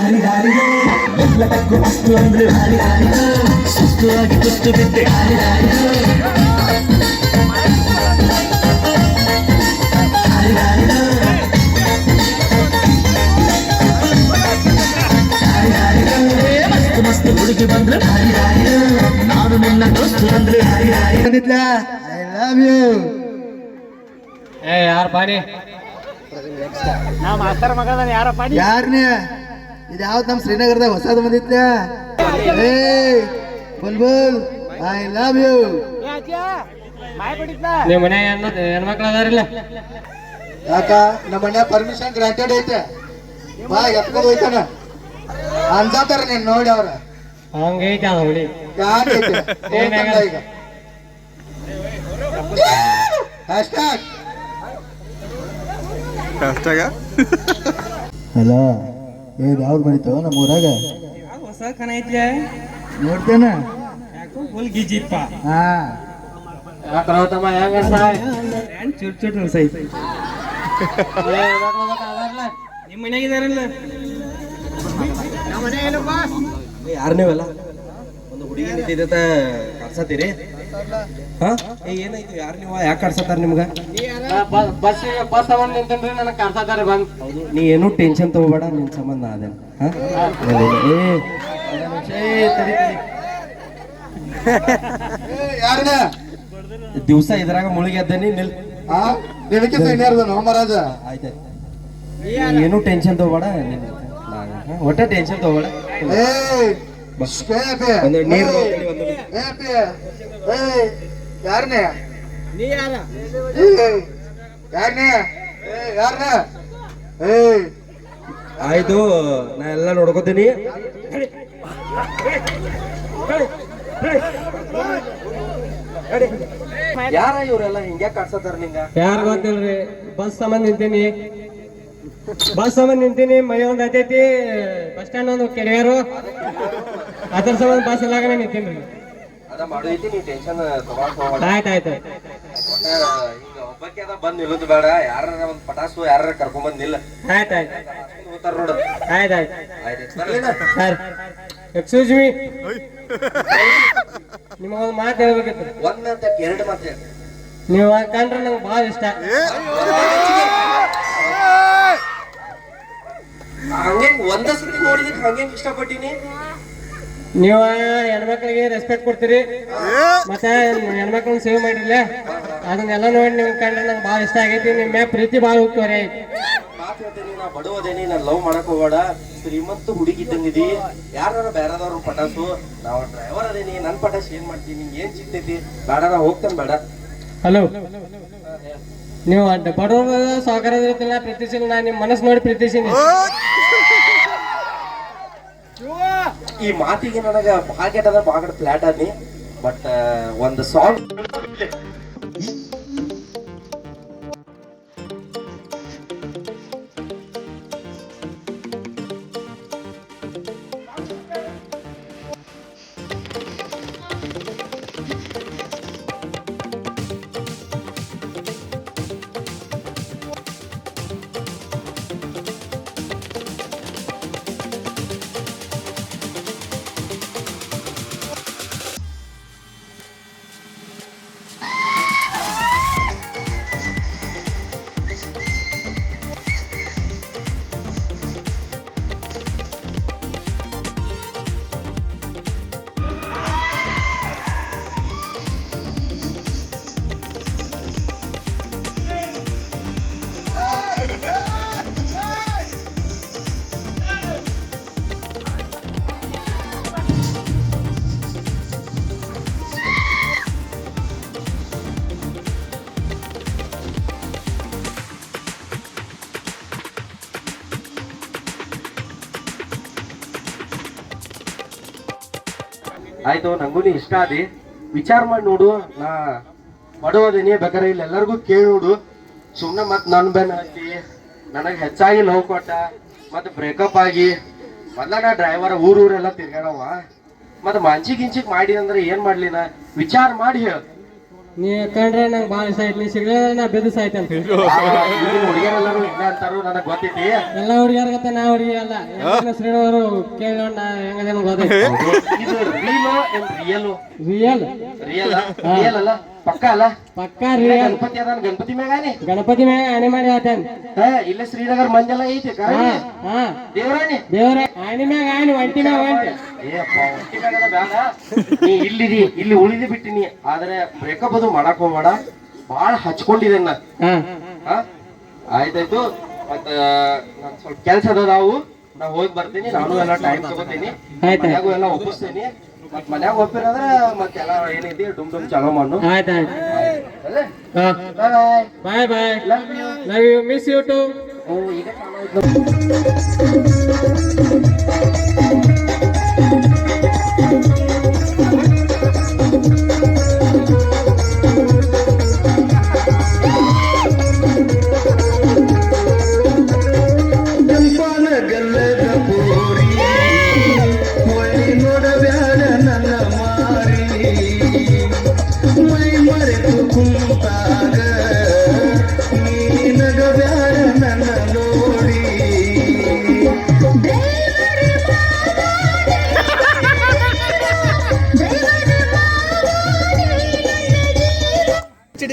ಹಾರಿ ಹಾರಿಯೋ ಎಲ್ಲ ತಕ್ಕು ಮಸ್ತು ಅಂದ್ರೆ ಹಾರಿ ಹಾರಿಯೋ ಸುಸ್ತುವಾಗಿ ಕುತ್ತು ಬಿದ್ದೆ ಹಾರಿ ಹಾರಿಯೋ ಹಾರಿ ಹಾರಿಯೋ ಹಾರಿ ಹಾರಿಯೋ ಮಸ್ತು ಮಸ್ತು ಹುಡುಗಿ ಬಂದ್ರೆ ಹಾರಿ ಹಾರಿಯೋ ನಾನು ನಿನ್ನ ದೋಸ್ತು ಅಂದ್ರೆ ಹಾರಿ ಹಾರಿ ಐ ಲವ್ ಯು ಏ ಯಾರು ಪಾನಿ ನಾ ಮಾಸ್ತರ್ ಮಗದ ಯಾರ ಪಾನಿ ಯಾರನೇ ಇದು ಯಾವ್ದು ನಮ್ಮ ಶ್ರೀನಗರದಾಗ ಹೊಸದು ಬಂದಿತ್ತ ಏ ಬುಲ್ಬುಲ್ ಐ ಲವ್ ಯು ನಿಮ್ಮ ಮನೆ ಹೆಣ್ಮಕ್ಳು ಅದಾರಿಲ್ಲ ಯಾಕ ನಮ್ಮ ಮನೆ ಪರ್ಮಿಷನ್ ಗ್ರಾಂಟೆಡ್ ಐತೆ ಬಾ ಎತ್ಕೊಂಡು ಹೋಯ್ತಾನ ಅನ್ಸಾತಾರ ನೀನ್ ನೋಡಿ ಅವ್ರ ಹಂಗೈತೆ ಅದ ಹುಳಿ ಈಗ ಹ್ಯಾಶ್ಟ್ಯಾಗ್ ಹಲೋ ಏನ್ ಯಾವ್ದು ಬಂದಿತ್ತು ನಮ್ಮ ಊರಾಗ ಹೊಸ ಖಾನ ಐತ್ಲೆ ನೋಡ್ತೇನ ಯಾಕೋ ಫುಲ್ ಗಿಜಿಪ್ಪ ಹಾ ಯಾಕಮ್ಮ ಹೆಂಗ ಚುಟ್ ಚುಟ್ ಅನ್ಸೈತಿ ನಿಮ್ಮ ಮನ್ಯಾಗ ಇದಾರಲ್ಲ ಯಾರು ನೀವೆಲ್ಲ ಒಂದು ಹುಡುಗಿ ನಿಂತಿದ್ದ ಕರ್ಸತ್ತೀರಿ ಹಾ ಏನಾಯ್ತು ಯಾರು ನೀವು ಯಾಕೆ ಕರ್ಸತ್ತಾರ ನಿಮ್ಗ ಬಸ್ ತಗೊಂಡ್ ನಿಂತೇನ್ರಿ ನನಗೆ ಕರ್ಸಾತಾರೆ ಬಂದ್ ಹೌದು ನೀ ಏನೂ ಟೆನ್ಷನ್ ತಗೋಬೇಡ ನಿನ್ ಸಂಬಂಧ ಅದೇ ಯಾರನ್ನ ದಿವಸ ಇದ್ರಾಗ ಮುಳುಗಿ ಎದ್ದೇನಿ ನಿಲ್ ನಿನಕ್ಕಿಂತ ಇನ್ಯಾರ್ದು ನೋ ಮಹಾರಾಜ ಆಯ್ತಾಯ್ತು ಏನೂ ಟೆನ್ಷನ್ ತಗೋಬೇಡ ಒಟ್ಟ ಟೆನ್ಷನ್ ತಗೋಬೇಡ ಒಂದು ನೀರು ಯಾರನೇ ನೀ ಯಾರ ಯಾರನೇ ಯಾರನ್ನ ಆಯ್ತು ನಾ ಎಲ್ಲ ನೋಡ್ಕೋತೀನಿ ಯಾರ ಇವ್ರೆಲ್ಲ ಹಿಂಗ್ಯಾಕ್ ಕಾಡ್ಸತ್ತಾರ ನಿಂಗ ಯಾರು ಗೊತ್ತಿಲ್ರಿ ಬಸ್ ಸಂಬಂಧ ನಿಂತೀನಿ ಬಸ್ ಸಂಬಂಧ ನಿಂತೀನಿ ಮನೆ ಒಂದ್ ಐತೈತಿ ಬಸ್ ಸ್ಟ್ಯಾಂಡ್ ಒಂದು ಕೆರೆಯಾರು ಅದ್ರ ಸಂಬಂಧ ಬಸ್ ಎಲ್ಲಾಗನೆ ನಿಂತೀನಿ ಅದ ಮಾಡೈತಿ ನೀ ಟೆನ್ಷನ್ ತಗೊಳಕ್ ಆಯ್ತಾಯ್ತು ಹಿಂಗ ಒಬ್ಬಕ್ಕೆ ಅದ ಬಂದ್ ನಿಲ್ಲುದು ಬೇಡ ಯಾರ ಒಂದ್ ಪಟಾಸು ಯಾರ ಕರ್ಕೊಂಡ್ ಬಂದ್ ನಿಲ್ಲ ಆಯ್ತಾಯ್ತು ಹೋಗ್ತಾರ ನೋಡು ಆಯ್ತಾಯ್ತು ಆಯ್ತು ಬರ್ಲಿನ ಸರ್ ಎಕ್ಸ್ಕ್ಯೂಸ್ ಮೀ ನಿಮಗೆ ಒಂದು ಮಾತು ಹೇಳ್ಬೇಕಿತ್ತು ಒಂದ್ ಅಂತ ಎರಡು ಮಾತು ನೀವು ಕಂಡ್ರೆ ನಂಗೆ ಭಾಳ ಇಷ್ಟ ಹಂಗೆ ಒಂದ ಸತಿ ನೋಡಿದ್ರೆ ಹಂಗೆ ಇಷ್ಟಪಟ್ಟಿನಿ ನೀವು ಹೆಣ್ಮಕ್ಳಿಗೆ ರೆಸ್ಪೆಕ್ಟ್ ಕೊಡ್ತೀರಿ ಮತ್ತೆ ಹೆಣ್ಮಕ್ಳನ್ನ ಸೇವ್ ಮಾಡಿರ್ಲ ಅದನ್ನೆಲ್ಲ ನೋಡಿ ನಿಮ್ಗೆ ಕಂಡ್ರೆ ನಂಗೆ ಭಾಳ ಇಷ್ಟ ಆಗೈತಿ ನಿಮ್ಮ ಮ್ಯಾಗ ಪ್ರೀತಿ ಭಾಳ ಹೋಗ್ತವ್ರಿ ಆಯ್ತು ಮಾತು ಹೇಳ್ತೇನಿ ನಾ ಬಡವದೇನಿ ನಾನು ಲವ್ ಮಾಡಕ್ ಹೋಗ್ಬೇಡ ಶ್ರೀಮಂತ ಹುಡುಗಿ ಇದ್ದಂಗಿದಿ ಯಾರು ಬೇರೆದವ್ರ ಪಟಾಸು ನಾವು ಡ್ರೈವರ್ ಅದೇನಿ ನನ್ ಪಟಾಸ್ ಏನ್ ಮಾಡ್ತೀನಿ ನಿಂಗೆ ಏನ್ ಸಿಗ್ತೈತಿ ಬೇಡ ನಾ ಹೋಗ್ತೇನೆ ಬೇಡ ಹಲೋ ನೀವು ಬಡವರು ಸಾವುಕಾರದಿರ್ತಿಲ್ಲ ಪ್ರೀತಿಸಿಲ್ಲ ನಾ ನಿಮ್ಮ ಮನಸ್ಸು ನೋಡಿ ಪ್ರೀತಿಸಿನಿ ಈ ಮಾತಿಗೆ ನನಗ ಭಾಳ ಕೆಟ್ಟದ ಭಾಳ ಫ್ಲಾಟ್ ಆದ್ನಿ ಬಟ್ ಒಂದು ಸಾಂಗ್ ಆಯ್ತು ನಂಗೂ ನೀ ಇಷ್ಟ ಆದಿ ವಿಚಾರ ಮಾಡಿ ನೋಡು ನಾ ಬಡವದೇನಿ ಬೇಕಾರೆ ಇಲ್ಲಿ ಎಲ್ಲರಿಗೂ ಕೇಳಿ ನೋಡು ಸುಮ್ಮನೆ ಮತ್ತೆ ನನ್ನ ಬೆನ್ನ ಹತ್ತಿ ನನಗೆ ಹೆಚ್ಚಾಗಿ ಲವ್ ಕೊಟ್ಟ ಮತ್ತೆ ಬ್ರೇಕಪ್ ಆಗಿ ಮೊದಲ ನಾ ಡ್ರೈವರ್ ಊರೆಲ್ಲ ತಿರ್ಗಾಡವ ಮತ್ತೆ ಮಂಚಿಗೆ ಗಿಂಚಿಗೆ ಮಾಡಿ ಅಂದ್ರೆ ಏನ್ ಮಾಡ್ಲಿ ನಾ ವಿಚಾರ ಮಾಡಿ ಹೇಳ ನೀ ಕಂಡ್ರೆ ನಂಗೆ ಭಾಳ ಇಷ್ಟ ಆಯ್ತು. ನೀ ಸಿಗ್ಲಿಲ್ಲ ನಾ ಬೆದ್ದು ಸಾಯ್ತೇನೆ. ಹುಡುಗಿಯರೆಲ್ಲರೂ ಇಲ್ಲ ಅಂತಾರು ನನಗ್ ಗೊತ್ತೈತಿ. ಎಲ್ಲ ಹುಡುಗಿಯರ್ಗತ್ತ ನಾ ಹುಡುಗಿ ಅಲ್ಲ. ಶ್ರೀನವರು ಕೇಳಿ ನಾ ಹೆಂಗದೇನು ಗೊತ್ತೈತಿ. ಇದು ರೀಲೋ ಏನ್ ರಿಯಲ್ ರಿಯಲ್ ರಿಯಲ್ ರಿಯಲ್ ಅಲ್ಲ ಪಕ್ಕ ಅಲ್ಲ ಪಕ್ಕಾ ರಿಯಲ್. ಗಣಪತಿ ಅದಾನ ಗಣಪತಿ ಮ್ಯಾಗಾನಿ ಗಣಪತಿ ಮ್ಯಾಗ ಆಣೆ ಮಾಡಿ ಆತೇನ್. ಇಲ್ಲೇ ಶ್ರೀನಗರ ಮಂಜೆಲ್ಲ ಐತಿ ಹಾ ದೇವರಾಣಿ ದೇವ್ರ ಆಣೆ ಮ್ಯಾಗ ಆಣೆ ಒಂಟಿ ಮ್ಯಾಗ ಒಂಟಿ. ಏಪ್ಪ ಒಂಟಿ ಮ್ಯಾಗದ ಬ್ಯಾಡ. ನೀ ಇಲ್ಲಿದಿ ಇಲ್ಲಿ ಉಳಿದು ಬಿಟ್ಟಿನಿ. ಆದ್ರೆ ಬ್ರೇಕಪ್ ಅದು ಮಾಡಕ್ ಹೋಗ್ಬೇಡ. ಬಾಳ ಹಚ್ಕೊಂಡಿದ್ದೇನೆ ನಾ. ಆಯ್ತಾಯ್ತು. ಮತ್ತ ನನ್ ಸ್ವಲ್ಪ ಕೆಲ್ಸ ಅದ ನಾವು ನಾ ಹೋಗಿ ಬರ್ತೀನಿ. ನಾನು ಎಲ್ಲ ಟೈಮ್ ತಗೋತೀನಿ. ಮನ್ಯಾಗೂ ಎಲ್ಲ ಒಪ್ಪಿಸ್ತೀನಿ. ಮತ್ ಮನ್ಯಾಗ ಒಪ್ಪಿರಂದ್ರ ಮತ್ತೆಲ್ಲ ಏನೈತಿ ಡುಮ್ ಡುಮ್ ಚಾಲೋ ಮಾಡು. ಆಯ್ತಾಯ್ತು. Bye bye bye. Love you. Love you miss you too. ಈಗ ಚಾಲೋ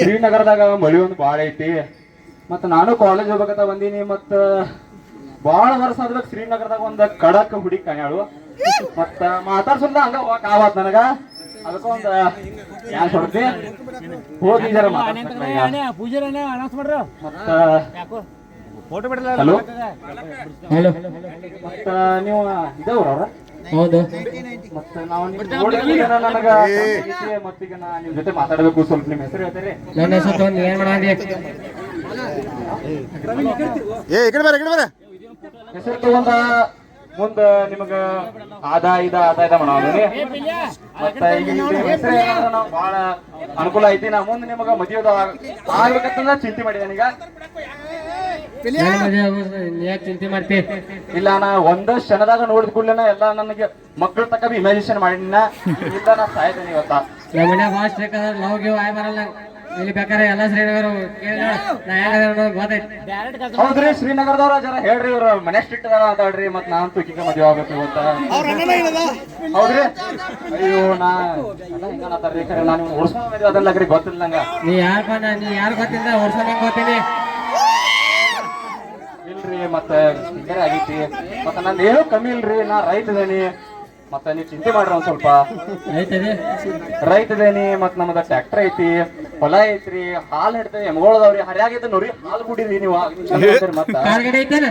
ಶ್ರೀನಗರದಾಗ ಮಳಿ ಒಂದು ಬಾಳ ಐತಿ. ಮತ್ತ ನಾನು ಕಾಲೇಜ್ ಹೋಗ್ಬೇಕಂತ ಬಂದೀನಿ. ಮತ್ತ ಬಾಳ ವರ್ಷ ಆದ್ಬೇಕು ಶ್ರೀನಗರದಾಗ ಒಂದ್ ಕಡಕ್ ಹುಡುಗಿ ಕಾಣ್ಯಾಳು. ಮತ್ತ ಮಾತಾಡ್ಸಲ್ಲ ಹಂಗ ಹೋಗಕ್ ಆವತ್ ನನಗ. ಅದಕ್ಕ ಒಂದ್ ಯಾನ್ ಹೊಡ್ತಿ ಹೋಗಿ ಜರ ಮತ್ತ ಹಲೋ ಹಲೋ ಮತ್ತ ನೀವು ಇದೇವ್ರ ಅವ್ರ ಹೌದು. ಮತ್ತೆ ನಾವು ನನಗ ಮತ್ತೀಗ ನಾ ನಿಮ್ ಜೊತೆ ಮಾತಾಡ್ಬೇಕು. ಸ್ವಲ್ಪ ನಿಮ್ ಹೆಸರು ಹೇಳ್ತೀರಿ? ನನ್ನ ಹೆಸರು ತಗೊಂಡು ಏನ್ ಮಾಡಂದಿ? ಹೆಸರು ತಗೊಂಡ ಮುಂದ ನಿಮಗ ಆದಾಯ ಮಾಡೋದ್ರಿ. ಮತ್ತೆ ಹೆಸರು ನಾವು ಬಹಳ ಅನುಕೂಲ ಐತಿ. ನಾ ಮುಂದೆ ನಿಮಗ ಮದುವೆ ಆಗ್ಬೇಕಂತ ಚಿಂತೆ ಮಾಡಿದ್ದೇನೆ. ಈಗ ಯಾಕೆ ಚಿಂತೆ ಮಾಡ್ತಿ? ಇಲ್ಲ ನಾ ಒಂದ ಕ್ಷಣದಾಗ ನೋಡಿದ ಕೂಡಲೇನ ಎಲ್ಲ ನನಗೆ ಮಕ್ಕಳ ತಕ್ಕ ಇಮ್ಯಾಜಿನೇಷನ್ ಮಾಡಿನ. ಇಲ್ಲ ನಾ ಸಾಯ್ತೇನೆ ಇವತ್ತ. ನಮ್ಮ ಮನ್ಯಾಗ ಭಾಳ ಸ್ಟ್ರಿಕ್ ಅದ. ಲವ್ ಗಿವ್ ಆಯ್ ಬರಲ್ಲ. ಇಲ್ಲಿ ಬೇಕಾರೆ ಎಲ್ಲ ಶ್ರೀನಗರ ಕೇಳಿ ನಾ ಹೆಂಗದ ಗೊತ್ತೈತಿ. ಹೌದ್ರಿ ಶ್ರೀನಗರದವ್ರ ಜರ ಹೇಳ್ರಿ. ಇವ್ರ ಮನೆ ಸ್ಟ್ರಿಕ್ಟ್ ಅದ ಅಂತಾಳ್ರಿ. ಮತ್ ನಾನ್ ತುಕಿಗೆ ಮದುವೆ ಆಗ್ಬೇಕು ಇವತ್ತ. ಹೌದ್ರಿ ಅಯ್ಯೋ ನಾ ಹಿಂಗತಾರ್ರಿ. ಖರೆ ನಾನು ಓಡಿಸ್ಕೊಂಡ್ ಮದುವೆ ಅದಲ್ಲಗ್ರಿ ಗೊತ್ತಿಲ್ಲ ನಂಗ. ನೀ ಯಾರು ಗೊತ್ತಿಲ್ಲ ಓಡ್ಸೋಣ ಹೆಂಗ್ ಗೊತ್ತೀನಿ? ಇಲ್ರಿ ಮತ್ತೆ ಹಿಂಗಾರೆ ಆಗೈತಿ. ಮತ್ತ ನಂದು ಏನೂ ಕಮ್ಮಿ ಇಲ್ರಿ. ನಾ ರೈತ ಇದೇನಿ. ಮತ್ತ ನೀವ್ ಚಿಂತೆ ಮಾಡ್ರಿ ಒಂದ್ ಸ್ವಲ್ಪ. ಐತದೆ ರೈತ ಇದೇನಿ. ಮತ್ ನಮ್ಮದ ಟ್ರ್ಯಾಕ್ಟರ್ ಐತಿ, ಹೊಲ ಐತ್ರಿ, ಹಾಲ್ ಹಿಡ್ತೇವೆ, ಎಮ್ಗೊಳದವ್ರಿ. ಹರ್ಯಾಗಿದ್ದ ನೋಡ್ರಿ ಹಾಲ್ ಕುಡಿದ್ರಿ ನೀವು. ಮತ್ತ ಕಾರ್ ಗಾಡಿ ಐತೇನ?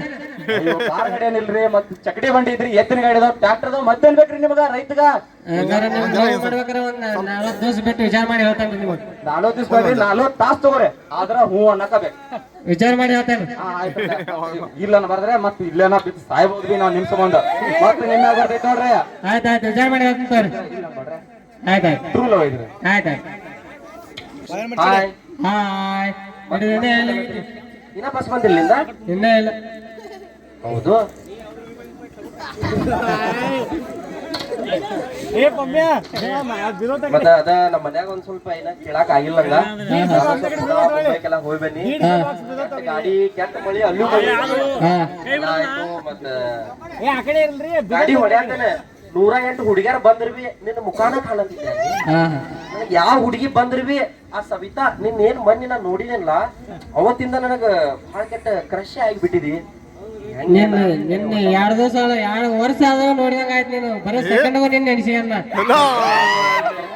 ಅಯ್ಯೋ ಕಾರ್ ಗಾಡಿ ಏನಿಲ್ರಿ. ಮತ್ ಚಕಡಿ ಬಂಡಿ ಐತ್ರಿ, ಎತ್ತಿನ ಗಾಡಿ ಅದಾವ, ಟ್ರ್ಯಾಕ್ಟರ್ ಅದಾವ. ಮತ್ತೇನ್ ಬೇಕ್ರಿ ನಿಮಗ ರೈತಗ? ಮಾಡ್ಬೇಕಾರೆ ಒಂದ್ 40 ದಿವಸ ಬಿಟ್ಟು ವಿಚಾರ ಮಾಡಿ ಹೇಳ್ತಾನೆ ನಿಮಗೆ. 40 ದಿವಸ ಬೇಡ್ರಿ, 40 ತಾಸು ತಗೋರಿ. ಆದ್ರ ಹೂ ಅನ್ನಕಬೇಕು. ವಿಚಾರ ಮಾಡಿ ಹೇಳ್ತೇನೆ. ಇಲ್ಲ ಬರ್ದ್ರೆ ಮತ್ ಇಲ್ಲೇನ ಬಿದ್ದು ಸಾಯ್ಬೋದ್ರಿ ನಾವ್ ನಿಮ್ ಸಂಬಂಧ. ಮತ್ ನಿಮ್ಗೆ ಬರ್ತೈತಿ ನೋಡ್ರಿ. ಆಯ್ತಾಯ್ತು ವಿಚಾರ ಮಾಡಿ ಹೇಳ್ತೀನಿ. ಆಯ್ತಾಯ್ತು ಟ್ರೂ ಲವ್ ಐತ್ರಿ. ಆಯ್ತಾಯ್ತು. Hi hi. ಇನ್ನ ಬಸ್ ಬಂದಿರ್ಲಿಂದ ಇನ್ನೇ ಇಲ್ಲ. ಹೌದು. ಮತ್ತ ಅದ ನಮ್ಮ ಮನ್ಯಾಗ ಒಂದ್ ಸ್ವಲ್ಪ ಏನ ಕೇಳಾಕ್ ಆಗಿಲ್ಲಂಗ. ಮುಂಬೈಕೆಲ್ಲ ಹೋಗಿ ಬನ್ನಿ. ಗಾಡಿ ಕೆಟ್ಟ ಮಳಿ ಅಲ್ಲೂ ಆಯ್ತು. ಮತ್ತ ಗಾಡಿ ಹೊಡ್ಯಾಕನೆ 108 ಹುಡುಗ್ಯಾರ ಬಂದ್ರಿ. ನಿನ್ನ ಮುಖಾನ ಕಾಣತಿದ್ದೆ. ನನಗ್ ಯಾವ ಹುಡುಗಿ ಬಂದ್ರಿ ಆ ಸವಿತಾ ನಿನ್ ಏನ್ ಮನ್ನಿ ನಾ ನೋಡಿನಿಲ್ಲ. ಅವತ್ತಿಂದ ನನಗ ಬಹಳ ಕೆಟ್ಟ ಕ್ರಶ್ ಆಗಿಬಿಟ್ಟಿದಿ. ನಿನ್ನೆ 2 ದಿವಸ 2 ವರ್ಷ ಆದಾಗ ನೋಡಿದಂಗ ಆಯ್ತು. ನೀನು ಬರೀ ಸೆಕೆಂಡ್ ನಿನ್ನ ನೆನೆಸಿ ಅನ್ನ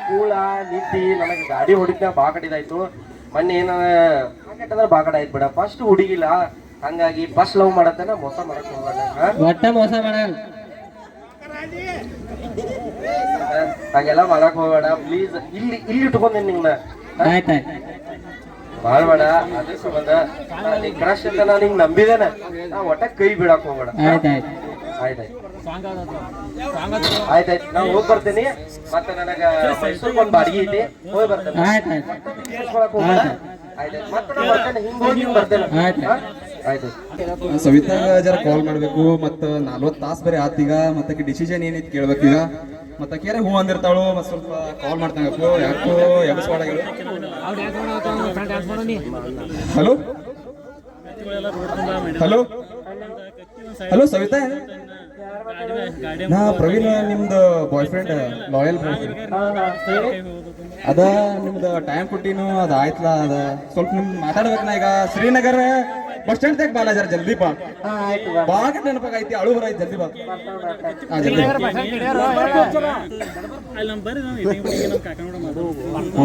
ಕೂಳ ನಿಂತಿ ನನಗೆ ಗಾಡಿ ಹೊಡಿತ ಬಾ ಕಡಿದಾಯ್ತು. ಮೊನ್ನೆ ಏನ ಕೆಟ್ಟಂದ್ರೆ ಬಾ ಕಡ ಆಯ್ತು ಬಿಡ. ಫಸ್ಟ್ ಹುಡುಗಿಲ್ಲ ಹಂಗಾಗಿ ಫಸ್ಟ್ ಲವ್ ಮಾಡತ್ತನ ಮೋಸ ಮಾಡಕ್ ಹೋಗಲ್ಲ. ಒಟ್ಟ ಮೋಸ ಮಾಡಲ್ಲ. ಹಾಗೆಲ್ಲ ಮಾಡಕ್ ಹೋಗಬೇಡ ಪ್ಲೀಸ್. ಇಲ್ಲಿ ಇಟ್ಕೊಂಡಿ ನಿಂಗ ಆಯ್ತಾಯ್ತು. ಬಾಳ್ ಬೇಡ. ಅದೇ ಸಂಬಂಧ ನೀ ಕ್ರಶ್ ಅಂತ ನಾನು ಹಿಂಗ್ ನಂಬಿದೇನೆ. ನಾ ಒಟ್ಟ ಕೈ ಬಿಡಕ್ ಹೋಗ್ಬೇಡ. ಆಯ್ತಾಯ್ತು. ಆಯ್ತಾಯ್ತು ನಾವ್ ಹೋಗ್ ಬರ್ತೇನಿ. ಮತ್ತೆ ನನಗ ಮೈಸೂರ್ಗೆ ಒಂದ್ ಬಾಡಿಗೆ ಐತಿ, ಹೋಗಿ ಬರ್ತೇನೆ. ಆಯ್ತಾಯ್ತು. ಆಯ್ತಾಯ್ತು ಮತ್ತೆ ನಾ ಬರ್ತೇನೆ. ಹಿಂಗ್ ಹೋಗಿ ಹಿಂಗ್ ಬರ್ತೇನೆ. ಆಯ್ತು. ಸವಿತಾ ಜರ ಕಾಲ್ ಮಾಡ್ಬೇಕು. ಮತ್ತ 40 ತಾಸು ಬೇರೆ ಆತೀಗ. ಮತ್ತೆ ಡಿಸಿಷನ್ ಏನೈತಿ ಕೇಳ್ಬೇಕೀಗ. ಮತ್ತೆ ಕೇರೆ ಹೂ ಅಂದಿರ್ತಾಳು ಮತ್ತೆ ಸ್ವಲ್ಪ ಕಾಲ್ ಮಾಡ್ತಾನೆ ಯಾಕೋ ಎಬ್ಸ್ವಾಡಗಳು. ಹಲೋ ಹಲೋ ಹಲೋ ಸವಿತಾ, ನಾ ಪ್ರವೀಣ್ ನಿಮ್ದು ಬಾಯ್ ಫ್ರೆಂಡ್ ಲಾಯಲ್ ಅದ ನಿಮ್ದು ಟೈಮ್ ಕೊಟ್ಟಿನು ಅದ ಆಯ್ತಲ್ಲ. ಅದ ಸ್ವಲ್ಪ ನಿಮ್ ಮಾತಾಡ್ಬೇಕನ ಈಗ ಶ್ರೀನಗರ ಬಸ್ ಸ್ಟ್ಯಾಂಡ್ ತಗ ಬಾಲ ಜರ ಜಲ್ದಿ ಬಾ. ಬಾಗ ನೆನಪಾಗೈತಿ ಅಳು ಬರೈತಿ ಜಲ್ದಿ ಬಾ.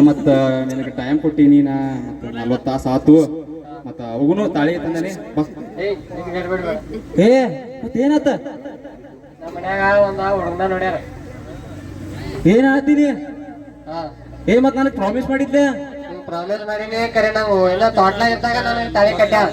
ಮತ್ತ ನಿನಗೆ ಟೈಮ್ ಕೊಟ್ಟಿನಿ ನಾ ಮತ್ತೆ 40 ತಾಸು ಆತು. ಮತ್ತ ಅವಗುನು ತಾಳಿ ತಂದಾನೆ ಬಸ್. ಏ ಮತ್ತೇನಾತ? ನಮ್ಮ ಮನ್ಯಾಗ ಒಂದ ಹುಡುಗನ ನೋಡ್ಯಾರ. ಏನ್ ಹೇಳ್ತೀನಿ? ಏ ಮತ್ ನನಗೆ ಪ್ರಾಮಿಸ್ ಮಾಡಿದ್ದೆ. ಪ್ರಾಮಿಸ್ ಮಾಡೀನಿ ಕರೆ ನಾವು ಎಲ್ಲ ತೋಟ್ಲಾಗ ಇದ್ದಾಗ ನನಗೆ ತಾಳಿ ಕಟ್ಟ್ಯಾರ.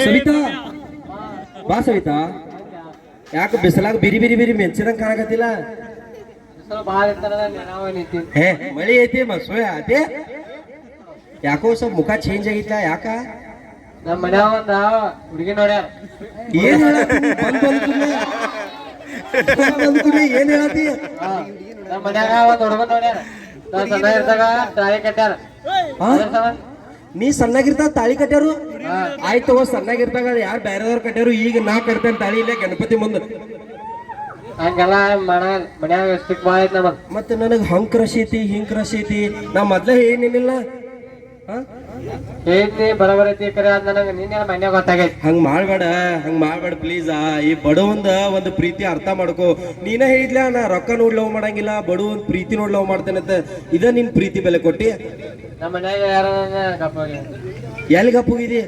ಸವಿತಾ ಬಾ ಸವಿತಾ. ಯಾಕೆ ಬಿಸಿಲಾಗ ಬಿರಿ ಬಿರಿ ಬಿರಿ ಮೆಂಚಿದಂಗ ಕಾಣಕತ್ತಿಲ್ಲ? ಭಾಳ ಇರ್ತಾರ ನೆನವ ನಿಂತಿ. ಹೇ ಮಳಿ ಐತಿ ಮಸೂಯ ಅದೇ ಯಾಕೋ ಸ್ವಲ್ಪ ಮುಖ ಚೇಂಜ್ ಆಗಿತ್ತ ಯಾಕ? ನಮ್ಮ ಮನ್ಯಾಗ ಒಂದ ಹುಡುಗಿ ನೋಡ್ಯಾರ. ಏನ್ ಹೇಳತ್ತಿ? ಏನ್ ಹೇಳತ್ತಿ? ನಮ್ಮ ಮನ್ಯಾಗ ಒಂದ್ ಹುಡುಗ ನೋಡ್ಯಾರ. ನಾ ಸಣ್ಣ ಇರ್ದಾಗ ತಾಳಿ ಕಟ್ಟ್ಯಾರ. ನೀ ಸಣ್ಣಾಗಿರ್ತಾಗ ತಾಳಿ ಕಟ್ಟ್ಯಾರು? ಆಯ್ತು ಸಣ್ಣಾಗಿರ್ತಾಗ ಯಾರು ಬೇರೆದವ್ರು ಕಟ್ಟ್ಯಾರು, ಈಗ ನಾ ಕಟ್ತೇನೆ ತಾಳಿ ಇಲ್ಲೇ ಗಣಪತಿ ಮುಂದೆ. ಹಂಗೆಲ್ಲ ಮನ್ಯಾಗ ಸ್ಟಿಕ್ ಭಾಳ ಐತಿ ನಮಗ್. ಮತ್ತೆ ನನಗ್ ಹಂಕ್ ರಶಿ ಐತಿ ಹಿಂಕ್ ರಶಿ ಐತಿ. ನಾ ಮೊದ್ಲೇ ಏನೇನಿಲ್ಲ ಐತಿ ಬರಬರ ಐತಿ ಕರೆ ಅದ್ ನನಗ ನಿನ್ನೆ ಮನ್ಯಾಗ ಗೊತ್ತಾಗೈತಿ. ಹಂಗ್ ಮಾಡ್ಬೇಡ ಪ್ಲೀಸ್. ಈ ಬಡವಂದ ಒಂದು ಪ್ರೀತಿ ಅರ್ಥ ಮಾಡ್ಕೋ. ನೀನ ಹೇಳಿದ್ಲ ನಾ ರೊಕ್ಕ ನೋಡ್ ಲವ್ ಮಾಡಂಗಿಲ್ಲ, ಬಡವಂದ್ ಪ್ರೀತಿ ನೋಡ್ ಲವ್ ಮಾಡ್ತೇನೆ ಅಂತ. ಇದ ನಿನ್ ಪ್ರೀತಿ ಬೆಲೆ ಕೊಟ್ಟಿ? ನಮ್ಮ ಮನ್ಯಾಗ ಯಾರ ಗಪ್ಪ ಎಲ್ಲಿ ಗಪ್ಪುಗಿದಿ?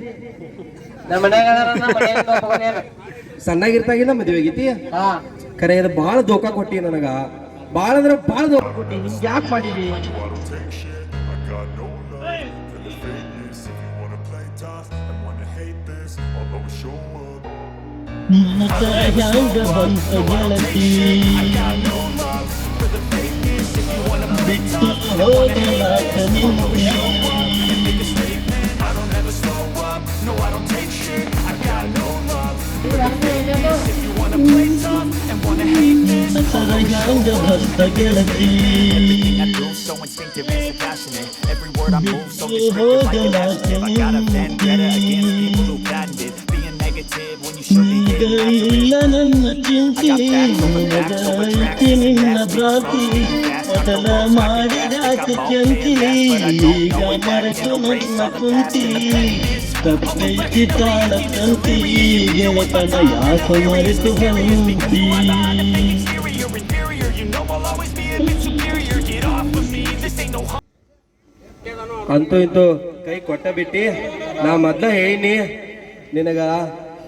ನಮ್ಮ ಮನ್ಯಾಗ ಸಣ್ಣಾಗಿರ್ತಾಗಿಂದ ಮದ್ವೆ ಆಗೈತಿ. ಕರೆ ಇದು ಬಾಳ ದೋಖ ಕೊಟ್ಟಿ ನನಗ. ಬಾಳ ಅಂದ್ರೆ ಬಾಳ ದೋಖ ಕೊಟ್ಟಿ. ಹಿಂಗ್ ಯಾಕೆ ಮಾಡಿದಿ? ಬಿಟ್ಟು ಹೋಗಲಾಕ ನಿಂತಿ ಸರಯಾಂಗ ಭಕ್ತ ಗೆಳತಿ ಬಿಟ್ಟು ಹೋಗಲಾಕ ನಿಂತಿ ಇಲ್ಲ ನನ್ನ ಚಿಂತೆ ನಿನಗೈತಿ ನಿನ್ನ ಭ್ರಾಂತಿ ಮೊದಲ ಮಾಡಿದಾಕ ಚಂತಿ ಈಗ ಮರೆತು ನನ್ನ ಕುಂತಿ ತಪ್ಪೈತಿ ತಾಳ ಕಂತಿ ಗೆಳತನ ಯಾಕ ಮರೆತು ಬಂತಿ ಅಂತೂ ಇಂತೂ ಕೈ ಕೊಟ್ಟ ಬಿಟ್ಟಿ. ನಾ ಮೊದ್ಲ ಹೇಳಿನಿ ನಿನಗ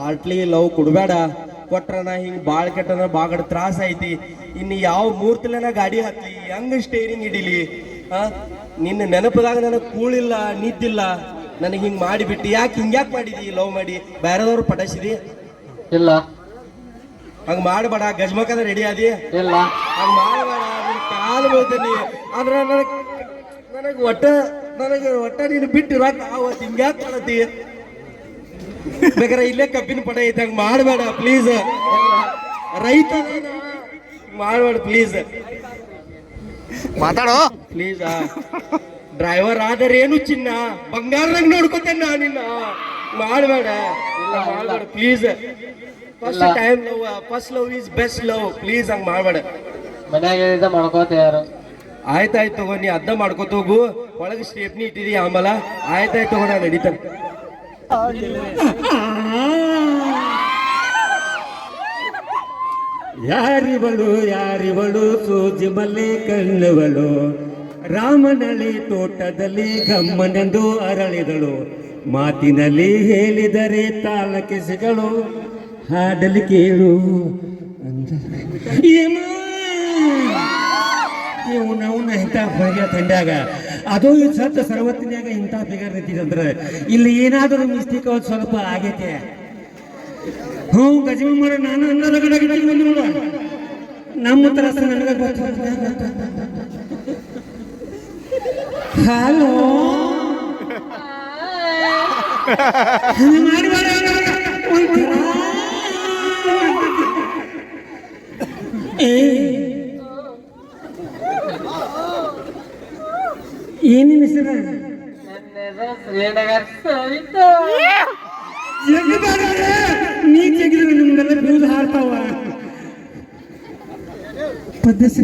ಹಾರ್ಟ್ಲಿ ಲವ್ ಕೊಡ್ಬೇಡ. ಕೊಟ್ರ ನಾ ಹಿಂಗ್ ಬಾಳ್ ಕೆಟ್ಟನ ಬಾಗಡ ತ್ರಾಸ ಐತಿ. ಇನ್ನು ಯಾವ ಮೂರ್ತಲೆನ ಗಾಡಿ ಹತ್ಲಿ, ಹೆಂಗ್ ಸ್ಟೇರಿಂಗ್ ಹಿಡಿಲಿ? ನಿನ್ನ ನೆನಪದಾಗ ನನಗ್ ಕೂಳಿಲ್ಲ, ನಿದ್ದಿಲ್ಲ. ನನಗೆ ಹಿಂಗ್ ಮಾಡಿಬಿಟ್ಟು ಯಾಕೆ ಹಿಂಗ್ಯಾಕ್ ಮಾಡಿದಿ? ಲವ್ ಮಾಡಿ ಬೇರೆದವ್ರು ಪಟಾಯಿಸಿದಿ? ಇಲ್ಲ. ಹಂಗ ಮಾಡಬೇಡ. ಗಜ್ಮಕದ ರೆಡಿ ಆದಿ? ಇಲ್ಲ. ಹಂಗ ಮಾಡಬೇಡ. ನಿನ್ ಕಾಲು ಬೀಳ್ತೀನಿ. ಆದ್ರ ನನಗೆ ಒಟ್ಟ ನೀನು ಬಿಟ್ಟಿರಾಕ ಅವತ್ತು ಹಿಂಗ್ಯಾಕ್ ಮಾಡತಿ? ಬೇಕಾರೆ ಇಲ್ಲೇ ಕಬ್ಬಿನ ಪಡ ಐತೆ ಹಂಗ್ ಮಾಡಬೇಡ ಪ್ಲೀಸ್. ರೈತ ಮಾಡಬೇಡ ಪ್ಲೀಸ್ ಮಾತಾಡೋ ಪ್ಲೀಸ್. ಡ್ರೈವರ್ ಆದ್ರೆ ಏನು ಚಿನ್ನ ಬಂಗಾರದಾಗ ನೋಡ್ಕೊತೇನೆ ನಿನ್ನ. ಮಾಡಬೇಡ ಮಾಡಬೇಡ please. First time love, first love is best love. Please ಹಂಗ್ ಮಾಡಬೇಡ. ಮನ್ಯಾಗ ಮಾಡ್ಕೋತ ಯಾರು. ಆಯ್ತಾಯ್ತು ತಗೋ, ನೀ ಅರ್ಧ ಮಾಡ್ಕೊತ ಹೋಗು. ಒಳಗೆ ಸ್ಟೇಪ್ನಿ ಇಟ್ಟಿದಿ ಆಮೇಲೆ. ಆಯ್ತಾಯ್ತು ತಗೋ, ನಾನು ನಡೀತಾನೆ. ಯಾರಿವಳು ಸೂಜಿ ಮಲ್ಲೆ ಕಣ್ಣವಳು, ರಾಮನಳಿ ತೋಟದಲ್ಲಿ ಗಮ್ಮನೆಂದು ಅರಳಿದಳು, ಮಾತಿನಲ್ಲಿ ಹೇಳಿದರೆ ತಾಲಕಿಸಿಗಳು, ಹಾಡಲಿ ಕೇಳು ಇವನವನ್ನ ಇಂಥ ಬಗೆಯ ತಂಡ್ಯಾಗ ಅದು ಸತ್ತ ಸರ್ವತ್ತಿನಾಗ ಇಂಥ ಫಿಗರ್ ನಿಂತಿದಂದ್ರೆ ಇಲ್ಲಿ ಏನಾದರೂ ಮಿಸ್ಟೇಕ್ ಒಂದು ಸ್ವಲ್ಪ ಆಗೈತೆ. ಹ್ಞೂ ಗಜಮ ಮಾಡ ನಾನು ಅನ್ನೋದು ನಮ್ಮ ತರ ನನಗೆ ಗೊತ್ತ. ಹಲೋ ಏನೇನು ಹೆಸರು? ಶ್ರೀನಗರ್ ಸವಿತಾ. ನೀ ಜಗಿದ್ರೆ ನಿಮ್ಗೆಲ್ಲ ಬ್ಯೂಸ್ ಹಾರ್ತಾವ. ಪದ್ಧತಿ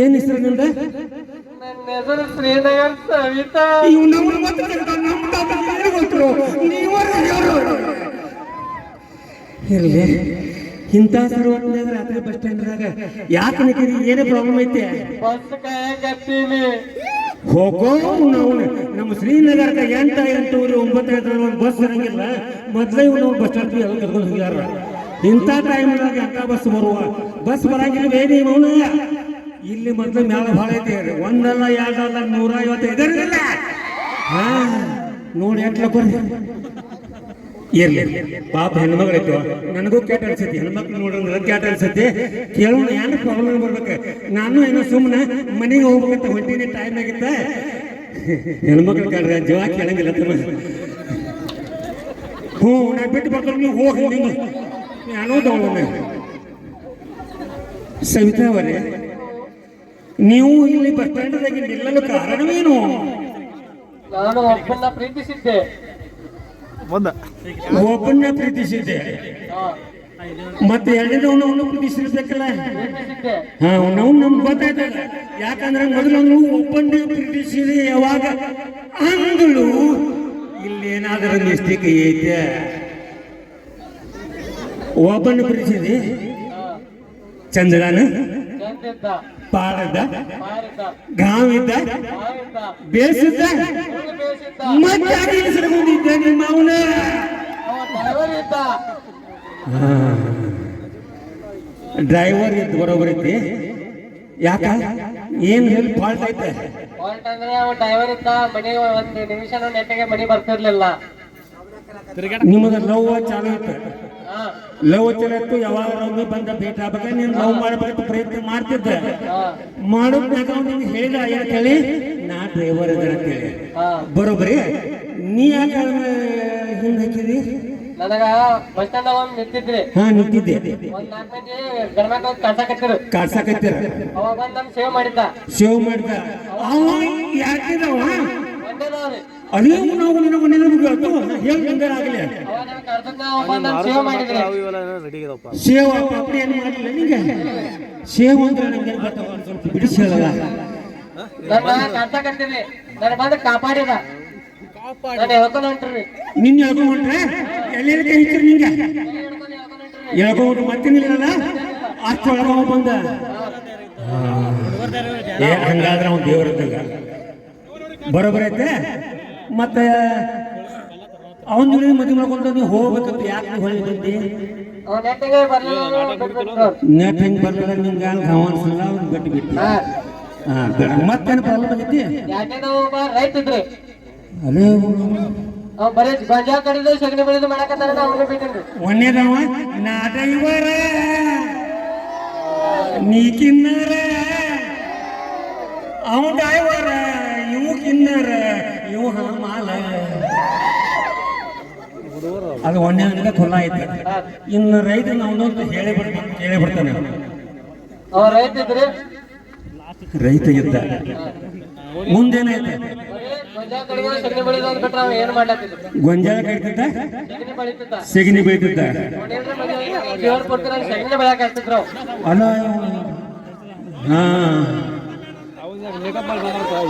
ಏನ್ ಹೆಸರು ನಿಮ್ದ? ನನ್ನ ಹೆಸರು ಶ್ರೀನಗರ್ ಸವಿತಾ. ಇರ್ಲಿ, ಇಂಥ ಸರ್ವಜ್ಞ ರಾತ್ರಿ ಬಸ್ ಸ್ಟ್ಯಾಂಡ್ದಾಗ ಯಾಕೆ ನಿಂತೀರಿ? ಏನೇ ಪ್ರಾಬ್ಲಮ್ ಐತೆ? ಬಸ್ ಕಾಯಕತ್ತೀನಿ. ಹೋಗೋ ನಾವು ನಮ್ಮ ಶ್ರೀನಗರಕ್ಕೆ 8, 8, 9 ಒಂದು ಬಸ್ ಇರಂಗಿಲ್ಲ. ಮೊದಲೇ ನಾವು ಬಸ್ ಸ್ಟಾಂಡ್ ಕರ್ಕೊಂಡು ಹೋಗ್ಯಾರ. ಇಂಥ ಟೈಮ್ದಾಗ ಎಂಥ ಬಸ್ ಬಸ್ ಬರಂಗಿಲ್ಲ. ಬೇರೆ ಅವನು ಇಲ್ಲಿ ಮೊದಲು ಮ್ಯಾಲ ಭಾಳ ಐತೆ. ಒಂದಲ್ಲ, ಎರಡಲ್ಲ, 155 ಹಾ ನೋಡಿ ಎಟ್ಲ ಬರ್ರಿ. ಇರ್ಲಿ ಪಾಪ ಹೆಣ್ಮಗಳೈತು, ನನಗೂ ಕೆಟ್ಟ ಅನ್ಸತಿ. ಹೆಣ್ಮಕ್ಳು ನೋಡೋದ್ರ ಕೆಟ್ಟ ಅನ್ಸತಿ. ಕೇಳೋಣ ಏನು ಪ್ರಾಬ್ಲಮ್ ಬರ್ಬೇಕು. ನಾನು ಏನೋ ಸುಮ್ಮನೆ ಮನೆಗೆ ಹೋಗ್ಬೇಕಂತ ಹೊಂಟಿನಿ, ಟೈಮ್ ಆಗಿತ್ತ. ಹೆಣ್ಮಕ್ಳು ಕೇಳ್ರೆ ಜೀವ ಕೇಳಂಗಿಲ್ಲ ತಮ್ಮ. ಹ್ಞೂ ನಾ ಬಿಟ್ಟು ಬರ್ತಾರೆ, ನೀವು ಹೋಗಿ ನೀವು ಅನ್ನೋದವನ. ಸವಿತಾ ಅವರೇ, ನೀವು ಇಲ್ಲಿ ಬಸ್ ಸ್ಟ್ಯಾಂಡ್ದಾಗ ನಿಲ್ಲಲು ಕಾರಣವೇನು? ನಾನು ಒಬ್ಬನ್ನ ಪ್ರೀತಿಸಿದ್ದೆ. ಒಬ್ಬನ್ನ ಪ್ರೀತಿಸಿದ್ದೆ, ಮತ್ತೆ ಎರಡನೇವನು ಪ್ರೀತಿಸಿರ್ಬೇಕಲ್ಲ. ಹಾ, ನಾವು ನಮ್ಗೆ ಗೊತ್ತಾಯ್ತಲ್ಲ. ಯಾಕಂದ್ರೆ ಮೊದಲು ಒಬ್ಬನ್ನ ಪ್ರೀತಿಸಿದೆ ಯಾವಾಗ ಅಂದಳು. ಇಲ್ಲೇನಾದರೂ ಮಿಸ್ಟೇಕ್ ಐತೆ. ಒಬ್ಬನ ಪ್ರೀತಿಸಿದೆ, ಚಂದ್ರನ ಪಾಡದ ಗಾವಿದ್ದ ಬೇಸಿದ್ದ ಮತ್ತೆ ಬಂದಿದ್ದ ನಿಮ್ಮ ಅವನ ಡ್ರೈವರ್ ಇದ್ದು ಬರೋಬರ್ ಐತಿ. ಯಾಕ ಏನ್ ಹೇಳಿ ಫಾಲ್ಟ್ ಐತೆ? ಫಾಲ್ಟ್ ಅಂದ್ರೆ ಡ್ರೈವರ್ ಇದ್ದ, ಮನೆಗೆ 1 ನಿಮಿಷ ನೆಟ್ಟಿಗೆ ಮನೆ ಬರ್ತಿರ್ಲಿಲ್ಲ. ನಿಮ್ಮದ ಲವ್ ಚಾಲು ಇತ್ತು. ಲವ್ ಚಲೋ ಇತ್ತು. ಯಾವಾಗ ಬಂದ ಭೇಟ ಆಗ್ಬೇಕ, ನೀನ್ ಲವ್ ಮಾಡಬೇಕು ಪ್ರಯತ್ನ ಮಾಡ್ತಿದ್ದೆ. ಮಾಡೋದ್ನಾಗ ನಿಮ್ಗೆ ಹೇಳಿದ ಏನು ಕೇಳಿ, ನಾ ಡ್ರೈವರ್ ಇದ್ರ ಅಂತೇಳಿ ಬರೋಬರಿ. ನೀ ಯಾಕೆ ಹಿಂಗ್ ಹಾಕಿದಿ? ನನಗ ಬಸ್ ಸ್ಟ್ಯಾಂಡ್ ಒಂದ್ ನಿಂತಿದ್ರಿ. ಹಾ, ನಿಂತಿದ್ದೆ. ಒಂದ್ 4 ಮಂದಿ ಗಣಮಕ್ಳು ಕಾಡ್ಸಾಕತ್ತಿರು. ಕಾಡ್ಸಾಕತ್ತೀರ. ಅವಾಗ ಬಂದ್ ನಮ್ ಸೇವ್ ಮಾಡಿದ್ದ. ಸೇವ್ ಮಾಡಿದ ಅವ ಯಾಕಿದವ? ಒಂದೇದವ್ರಿ. ಅದೇ ನಾವು ನಿನ್ನ ಮನೇಲಿ ಹೇಳಿ ಬಂಗಾರ ಆಗಲಿ. ಅವಾಗ ನಮ್ ಕರ್ಸಕ್ಕ ಬಂದ್ ನಮ್ ಸೇವ್ ಮಾಡಿದ್ರಿ. ಸೇವ್ ಪಾಪಡಿ ಏನು ಮಾಡಿಲ್ಲ ನಿಂಗೆ? ಸೇವ್ ಅಂದ್ರೆ ನಂಗೆ ಬರ್ತಾವ, ಒಂದು ಸ್ವಲ್ಪ ಬಿಡಿಸಿ ಹೇಳಲ್ಲ. ನನ್ನ ಕಾಡ್ಸಾಕತ್ತೀರಿ, ನನ್ನ ಬಂದ್ ಕಾಪಾಡಿದ. ನಾನು ಹೇಳ್ಕೊಂಡು ಹೊಂಟ್ರಿ. ನಿನ್ನ ಹೇಳ್ಕೊಂಡು ಹೊಂಟ್ರೆ ಎಲ್ಲೆಲ್ಲಿ ಕೈ ಹಿಡ್ತೀರಿ ನಿಂಗೆ? ಹೇಳ್ಕೊಂಡು ಮತ್ತೆ ನಿಲ್ಲಲ್ಲ. ಅಷ್ಟೊಳಗ ಬಂದ ಹಂಗಾದ್ರೆ ಅವ್ನು ದೇವರದ್ದಾಗ ಬರೋಬರ ಐತೆ. ಮತ್ತೆ ಅವನ ಜೊತೆ ಮದುವೆ ಮಾಡ್ಕೊಂಡು ನೀವು ಹೋಗ್ಬೇಕಂತ ಯಾಕೆ ಹೊಳಿ ಬಂದಿ? ನೆಟ್ಟಿಗೆ ಬರ್ಲಿಲ್ಲ. ನೆಟ್ ಹೆಂಗ್ ಬರ್ಲಿಲ್ಲ ನಿಂಗೆ? ಅವ ಅನ್ಸಲ್ಲ, ಅವ್ನು ಗಟ್ಟಿ ಬಿಟ್ಟು. ಮತ್ತೇನು ಪ್ರಾಬ್ಲಮ್ ಆಗೈತಿ? ಯಾಕೆಂದ್ರೆ ರೈತ ಇದ್ರಿ. ಅದೇ ಬರೀ ಗಂಜಾ ಕಡಿದು ಸಗಣಿ ಬೆಳೆದು ಮಾಡಕತ್ತಾರ. ಅವನು ಬಿಟ್ಟಿನ್ರಿ. ಒಂದೇದವ ನಾ ಡ್ರೈವರ, ನೀ ಕಿನ್ನರ. ಅವ ಡ್ರೈವರ, ಇವು ಕಿನ್ನರ, ಇವು ಮಾಲ. ಅದು ಒಂದೇ ಖುಲ್ಲ ಐತೆ. ಇನ್ನು ರೈತ ನಾವು ಹೇಳಿ ಬಿಡ್ತಾನೆ. ಅವ ರೈತ ಇದ್ರಿ ರೈತ ಇದ್ದ ಮುಂದೇನಾಯ್ತು? ಗೊಂಜಾಳ ಕಡೆಗೆ ಸಗಣಿ ಬೆಳೆದ ಅಂತ ಬಿಟ್ರೆ ಅವ ಏನ್ ಮಾಡ್ಲತ್ತಿದ್ರು? ಗೊಂಜಾಳ ಕಡಿತಿದ್ದ, ಸಗಣಿ ಬೆಳಿತಿದ್ದ. ಸೆಗಣಿ ಬೆಳಿತಿದ್ದ. ದೇವ್ರ ಕೊಡ್ತಾರ ಸಗಣಿ ಬೆಳ್ಯಾಕ ಆಗ್ತಿದ್ರು ಅವ್. ಅಲ್ಲ ಹಾ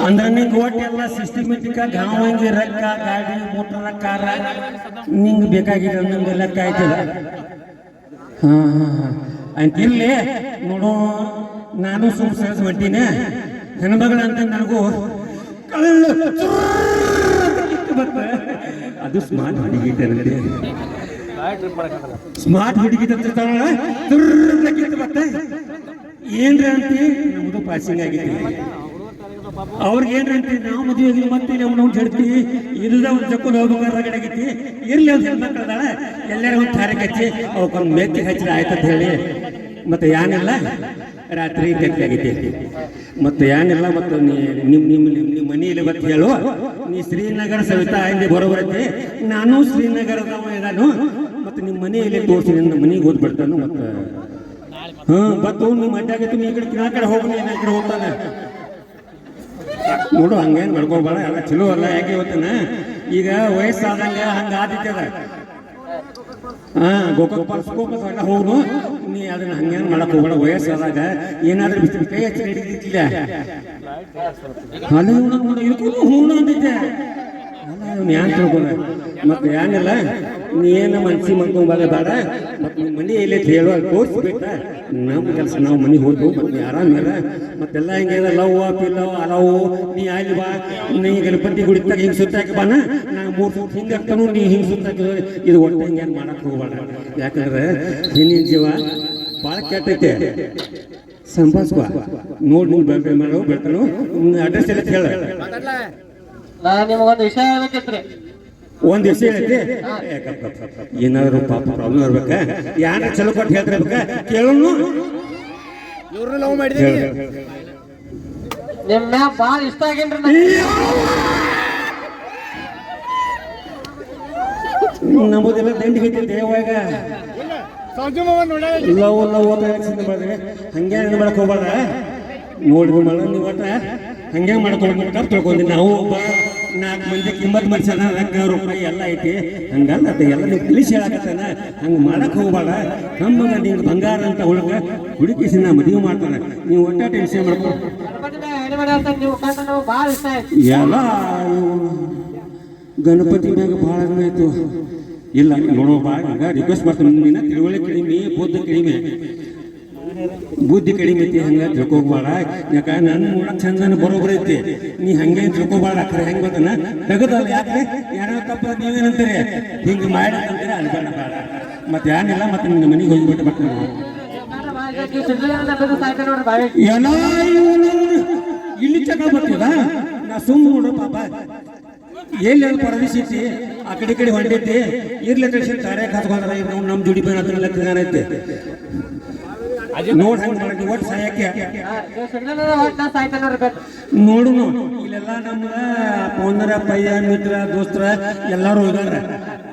ಅಂದ್ರೆ ನಿಂಗೆ ಒಟ್ಟೆಲ್ಲ ಸಿಸ್ಟಮೆಟಿಕ್ ಗಾವಂಗಿ ರೊಕ್ಕ ಗಾಡಿ ಮೋಟರ್ ಕಾರ ನಿಂಗೆ ಬೇಕಾಗಿದೆ ನಂಗೆ ಲೆಕ್ಕ ಆಯ್ತದ. ಹಾ ಹಾ ಹಾ ಅಂತ ಇಲ್ಲಿ ನೋಡು, ನಾನು ಸುಮ್ ಸಹಜ ಹೊಂಟೀನಿ ಹೆಣ್ಮಗಳಂತ ನನಗೂ ಅದು ಸ್ಮಾರ್ಟ್ ಹುಡುಗಿಟ್ಟೆ, ಸ್ಮಾರ್ಟ್ ಹುಡುಗಿತ ಮತ್ತೆ ಏನ್ರ ಅಂತ ನಮ್ದು ಪಾಸಿಂಗ್ ಆಗೈತಿ. ಅವ್ರಿಗೆ ಏನ್ರ ಅಂತ ನಾವು ಮದುವೆ ಮತ್ತೆ ನಾವು ಜಡ್ತಿ ಇಲ್ಲದ ಒಂದು ಜಕ್ಕಲು ಹೋಗಬೇಕಾಗೈತಿ. ಇರ್ಲಿ ಒಂದು ಹೆಣ್ಮಕ್ಳದಾಳ ಎಲ್ಲರೂ ಒಂದು ತಾರೆ ಹಚ್ಚಿ ಅವಕ್ಕೊಂದು ಮೆತ್ತಿ ಹಚ್ಚಿ ಆಯ್ತಂತ ಹೇಳಿ ಮತ್ತೆ ಏನಿಲ್ಲ ರಾತ್ರಿ ಗಟ್ಟಿ ಆಗೈತಿ. ಮತ್ತೆ ಏನಿಲ್ಲ ಮತ್ತೆ ನಿಮ್ಮ ಮನೆಯಲ್ಲಿ ಮತ್ತೆ ಹೇಳು, ನೀ ಶ್ರೀನಗರ ಸವಿತಾ ಇಲ್ಲಿ ಬರೋಬರೈತಿ, ನಾನು ಶ್ರೀನಗರದವ ಇದಾನು, ಮತ್ತೆ ನಿಮ್ಮ ಮನೆಯಲ್ಲಿ ತೋರಿಸಿ ನಿನ್ನ ಮನೆಗೆ ಓದ್ಬಿಡ್ತಾನು. ಮತ್ತೆ ಬತ್ತು ನಿಮ್ಮ ಅಡ್ಡಾಗೈತಿ, ನೀ ಈ ಕಡೆ ಹೋಗಿ ಈ ಕಡೆ ಹೋಗ್ತಾನೆ ನೋಡು. ಹಂಗೇನು ಮಾಡ್ಕೊಳ್ಬೇಡ, ಎಲ್ಲ ಚಲೋ ಅಲ್ಲ. ಯಾಕೆ ಇವತ್ತನ ಈಗ ವಯಸ್ಸಾದಂಗ ಹಂಗ ಆದಿತ್ಯದ ಗೋಕಾಕ್ ಪಾಲ್ಸ್ಕೋಲ್ಲ ಹೋಗ್ನು, ನೀ ಅದನ್ನ ಹಂಗೇನು ಮಾಡಕ್ ಹೋಗ್ಬೇಡ. ವಯಸ್ಸಾದಾಗ ಏನಾದ್ರೂ ಬಿಸಿ ಕೈ ಹಚ್ಚಿ ಹಿಡಿದಿಲ್ಲ ಅಲ್ಲ ಹೂಣ ಅಂದಿದ್ದೆ ಯಾನ್ ತಿಳ್ಕೊಂಡ. ಮತ್ತೆ ಏನಿಲ್ಲ, ನೀ ಏನು ಮನ್ಸಿ ಮಾಡ್ಕೊಂಬಲ್ಲ ಬೇಡ. ಮತ್ತೆ ನಿಮ್ಮ ಮನೆ ಎಲ್ಲಿ ಹೇಳುವ ತೋರಿಸ್ಬೇಕ ನಮ್ಮ ಕೆಲಸ. ನಾವು ಮನೆಗೆ ಹೋದ್ವು ಮತ್ತೆ ಆರಾಮಿಲ್ಲ. ಮತ್ತೆಲ್ಲ ಹಿಂಗೆ ಲವ್ ಪಿಲ್ಲವ್ ಅಲವು, ನೀ ಅಲ್ಲಿ ಬಾ, ನೀ ಗಣಪತಿ ಗುಡಿತಾಗ ಹಿಂಗೆ ಸುತ್ತಾಕಿ ಬಾನ, ನಾ 3 ಸುತ್ತ ಹಿಂಗೆ ಆಗ್ತಾನು, ನೀ ಹಿಂಗೆ ಸುತ್ತಾಕಿ. ಇದು ಒಟ್ಟು ಹಿಂಗೆ ಏನು ಮಾಡಕ್ ಹೋಗ್ಬೇಡ. ಯಾಕಂದ್ರೆ ಹೆಣ್ಣಿನ ಜೀವ ಭಾಳ ಕೆಟ್ಟೈತೆ. ಸಂಪಾದಿಸ್ಕೊ ನೋಡಿ, ನೀವು ಬೆಳ್ತಾನು. ಅಡ್ರೆಸ್ ಎಲ್ಲ ಹೇಳ. ನಾ ನಿಮಗೊಂದು ವಿಷಯ ಹೇಳ್ಬೇಕಿತ್ರಿ. ಒಂದ್ ದಿವಸ ಐತಿ ಏನಾದ್ರು ಪಾಪ ಪ್ರಾಬ್ಲಮ್ ಇರ್ಬೇಕ, ಯಾರ ಚಲೋ ಕೊಟ್ಟು ಹೇಳ್ತಿರ್ಬೇಕ ಕೇಳೋನು. ನಿಮ್ ಮ್ಯಾಗ ಬಾಳ ಇಷ್ಟ ಆಗೇನ್ರಿ ನಮ್ಮದೆಲ್ಲ ದಂಡಿ ಐತಿ ಇವಾಗ. ಲವ್ ಹಂಗೆ ಮಾಡಕ್ ಹೋಗ್ಬೇಡ. ನೋಡಿದ್ರು ಮಳ ನೀವು ಒಟ್ಟ ಹಂಗೆ ಮಾಡ್ಕೊಳ್ಬೇಕು ತಿಳ್ಕೊಂಡಿ. ನಾವು ಒಬ್ಬ 4 ಮಂದಿ ಕಿಮ್ಮತ್ ಮನುಷ್ಯನ ₹100 ಎಲ್ಲ ಐತಿ. ಹಂಗಲ್ಲ ಎಲ್ಲ ನೀವು ತಿಳಿಸಿ ಹೇಳಕತ್ತಾನ, ಹಂಗೆ ಮಾಡಕ್ ಹೋಗ್ಬೇಡ. ನಮ್ಮಗ ನಿಂಗೆ ಬಂಗಾರ ಅಂತ ಹುಡುಗ ಹುಡುಕಿಸಿ ನಾ ಮದುವೆ ಮಾಡ್ತಾನೆ. ನೀವು ಒಟ್ಟ ಟೆನ್ಷನ್ ಮಾಡ್ಕೊ. ಬಾಳ ಇಷ್ಟ ಆಯ್ತು. ಎಲ್ಲ ಗಣಪತಿ ಮ್ಯಾಗ ಭಾಳ ಆಯ್ತು. ಇಲ್ಲ ನೋಡೋ ಭಾಳ ರಿಕ್ವೆಸ್ಟ್ ಮಾಡ್ತಾನೆ. ನಿನ್ನ ತಿಳುವಳಿಕೆ ಕಡಿಮೆ, ಬುದ್ಧಿ ಕಡಿಮೆ ಐತಿ. ಹಂಗ ತಿಳ್ಕೊಬೇಡ. ಯಾಕ ನಾನು ನೋಡಕ್ ಚಂದನ ಬರೋಬ್ರ ಐತಿ. ನೀ ಹಂಗೆ ತಿಳ್ಕೊಬೇಡ. ಅಕ್ರೆ ಹೆಂಗ್ ಗೊತ್ತನ ತೆಗದಲ್ಲ. ಯಾಕೆ ಯಾರೋ ತಪ್ಪ ನೀವೇನಂತೀರಿ ಹಿಂಗೆ ಮಾಡಂತೀರಿ ಅನ್ಬೇಡ ಬೇಡ. ಮತ್ತೆ ಏನಿಲ್ಲ, ಮತ್ತೆ ನಿನ್ನ ಮನೆಗೆ ಹೋಗ್ಬಿಟ್ಟು ಬರ್ತೀನಿ. ಎಲ್ಲ ಇಲ್ಲಿ ಚಕ ಬರ್ತದ. ನಾ ಸುಮ್ಮ ನೋಡ್ರ ಪಾಪ ಎಲ್ಲಿ ಪರದೇಶಿ ಆ ಕಡೆ ಹೊಂಟೈತಿ. ಇರ್ಲಿ ಟೆನ್ಷನ್ ತಾರೆ ಕತ್ಕೊಂಡ್ರ ನಮ್ಮ ಜೋಡಿ ಬೇಡ ಲೆಕ್ಕೈತಿ. ನೋಡ್ ಹಂಗ ಮಾಡಿ ಒಟ್ಟು ಸಾಯಕ್ಕೆ ನೋಡು. ಇಲ್ಲೆಲ್ಲ ನಮ್ಮ ಪೌಂದರ ಪಯ್ಯ ಮಿತ್ರ ದೋಸ್ತರ ಎಲ್ಲಾರು ಇದಾರ.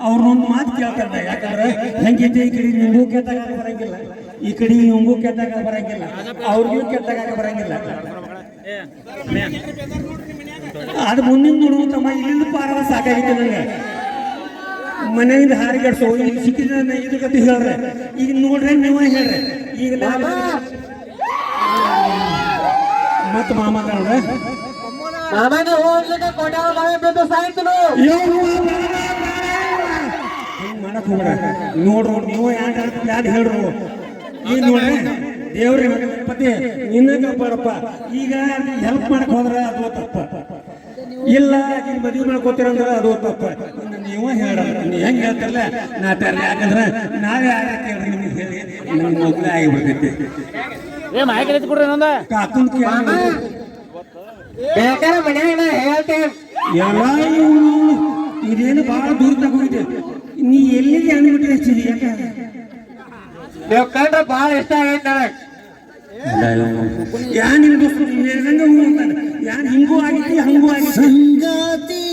ಅವ್ರನ್ನೊಂದು ಮಾತು ಕೇಳ್ತಾರ. ಯಾಕಂದ್ರೆ ಹೆಂಗೈತಿ ಈ ಕಡೆ ನಿಂಗೂ ಕೆಟ್ಟಾಗ ಬರಂಗಿಲ್ಲ, ಈ ಕಡೆ ನಿಂಗೂ ಕೆಟ್ಟಾಗ ಬರಂಗಿಲ್ಲ, ಅವ್ರಿಗೂ ಕೆಟ್ಟಾಗ ಬರಂಗಿಲ್ಲ. ಅದು ಮುಂದಿನ ನೋಡುವಂತಮ್ಮ ಇಲ್ಲಿಂದ ಪಾರದ ಸಾಕಾಗಿತ್ತು ನನಗೆ. ಮನೆಯಿಂದ ಹಾರಿಗಡ್ಸೋ ಈಗ ಸಿಕ್ಕಿದ ಇದ್ರ ಕತೆ ಹೇಳ್ರೆ. ಈಗ ನೋಡ್ರಿ ನೀವ ಹೇಳ್ರಿ. ಈಗ ಮತ್ತ ಮಾಮಾಗಳ್ರೆ ಹಿಂಗ್ ಮಾಡಕ್ ಹೋಗ್ಬೇಡ. ನೋಡ್ರು ನೀವು ಯಾರು ಹೇಳ್ರು. ಈಗ ನೋಡ್ರಿ ದೇವ್ರ ಗಣಪತಿ ನಿನ್ನ ಕಾಪಾಡಪ್ಪ. ಈಗ ಹೆಲ್ಪ್ ಮಾಡಕ್ ಹೋದ್ರೆ ಅದು ತಪ್ಪ, ಇಲ್ಲ ಮದುವೆ ಮಾಡ್ಕೋತೀರಂದ್ರೆ ಅದು ತಪ್ಪ. ನೀವು ಹೇಳ ನೀವು ಹೆಂಗೆ ಹೇಳ್ತಾರಲ್ಲ ನಾ ತರಲಿ. ಯಾಕಂದ್ರೆ ನಾವೇ ಆಡಕ್ಕೆ ನಿಮ್ಗೆ ಹೇಳಿ ನನ್ನ ಮದುವೆ ಆಗಿಬಿಡ್ತೈತಿ. ಕಾಕುನ್ ಎಲ್ಲ ಇದೇನು ಬಹಳ ದೂರ ತಗೋಗಿದೆ. ನೀ ಎಲ್ಲಿಗೆ ಅಂದ್ಬಿಟ್ಟು ಹಚ್ಚಿದಿ? ಯಾಕೆ ನೀವು ಕಂಡ್ರೆ ಬಹಳ ಇಷ್ಟ ಆಗೈತೆ ನನಗೆ. ಯಾನ್ ಯಾನ್ ಹಿಂಗೂ ಆಗಿತಿ ಹಂಗೂ ಆಗಿ ಸಂಗಾತಿ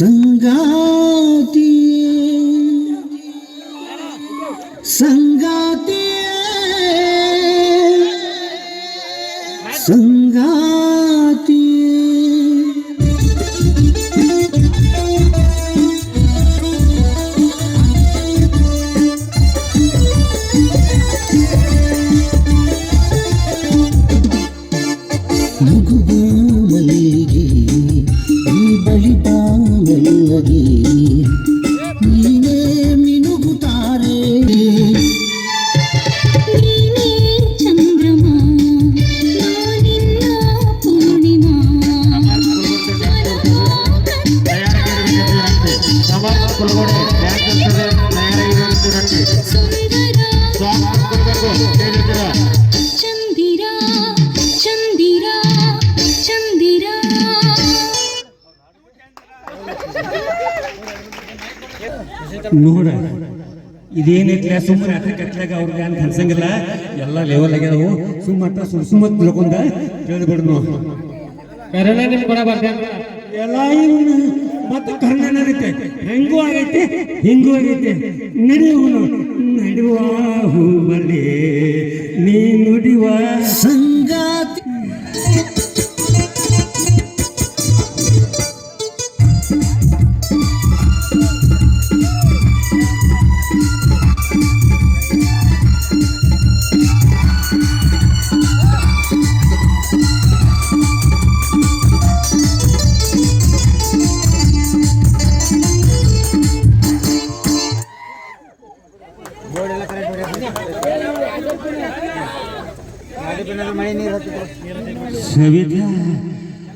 ಸಂಗಾತಿ ಸಂಗಾತಿ ಸಂಗಾತಿ ನಗುವ ಮಲ್ಲಿಗೆ ಈ ಬಳಿತ ಮೆಲ್ಲಗೆ ನೀನೇ ಮಿನುಗುತ್ತಾರೆ ನೀನೇ ಚಂದ್ರಮ ನಾನಿನ್ನ ಪೂರ್ಣಿಮಾ ಚಂದಿರ ಚಂದಿರ ಚಂದಿರ ನೋಡ ಇದೇನೈತಿಲ್ಲ ಸುಮ್ಮನೆ ರಾತ್ರಿ ಕತ್ಲಾಗ ಅವ್ರಿಗೆ ಅಂತ ಅನ್ಸಂಗಿಲ್ಲ ಎಲ್ಲ ಲೆವೆಲ್ ಆಗ್ಯಾವು ಸುಮ್ಮತ್ತ ಸುಮ್ಮ ತಿಳ್ಕೊಂಡ ಕೇಳ್ಬಿಡ್ ನಾವು ಕರೋನಾ ನಿಮ್ ಕೂಡ ಬರ್ತೇನೆ ಎಲ್ಲ ಇವನು ಮತ್ತೆ ಕರ್ನಾಟಕ ಆಗೈತೆ ಹೆಂಗೂ ಆಗೈತೆ ಹಿಂಗೂ ಆಗೈತೆ ನಡೆಯುವ ಹೂಮಲ್ಲಿ ನೀ ನುಡಿಯುವ ಸಂಗಾತಿ ಸವಿತಾ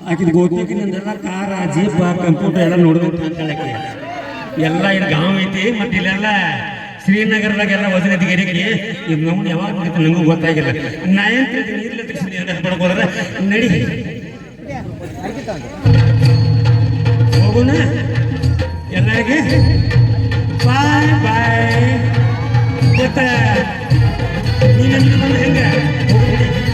ಆಕಿದ ಗೋತ್ಯಕ್ಕೆ ನಂದೆಲ್ಲ ಕಾರ ಜೀಪ ಕಂಪ್ಯೂಟರ್ ಎಲ್ಲ ನೋಡ್ಬೇಕು ಅಂತ ಹೇಳಕ್ಕೆ ಎಲ್ಲ ಇಲ್ಲಿ ಗಾಂವ್ ಐತಿ ಮತ್ತೆ ಇಲ್ಲೆಲ್ಲ ಶ್ರೀನಗರದಾಗೆಲ್ಲ ವಜನದಿಗೇರಿಗೆ ಇದು ನಾವು ಯಾವಾಗ ಮಾಡ್ತೀವಿ ನನಗೂ ಗೊತ್ತಾಗಿಲ್ಲ ನಾ ಏನ್ ತಿಳಿತೀನಿ ನೀರ್ಲೆ ಪಡ್ಕೋದ್ರೆ ನಡಿ ಹೋಗೋಣ ಎಲ್ಲರಿಗೆ ಬಾಯ್ ಬಾಯ್ ಗೊತ್ತ ನೀನು ಹೆಂಗ ಹೋಗ್ಬಿಡಿ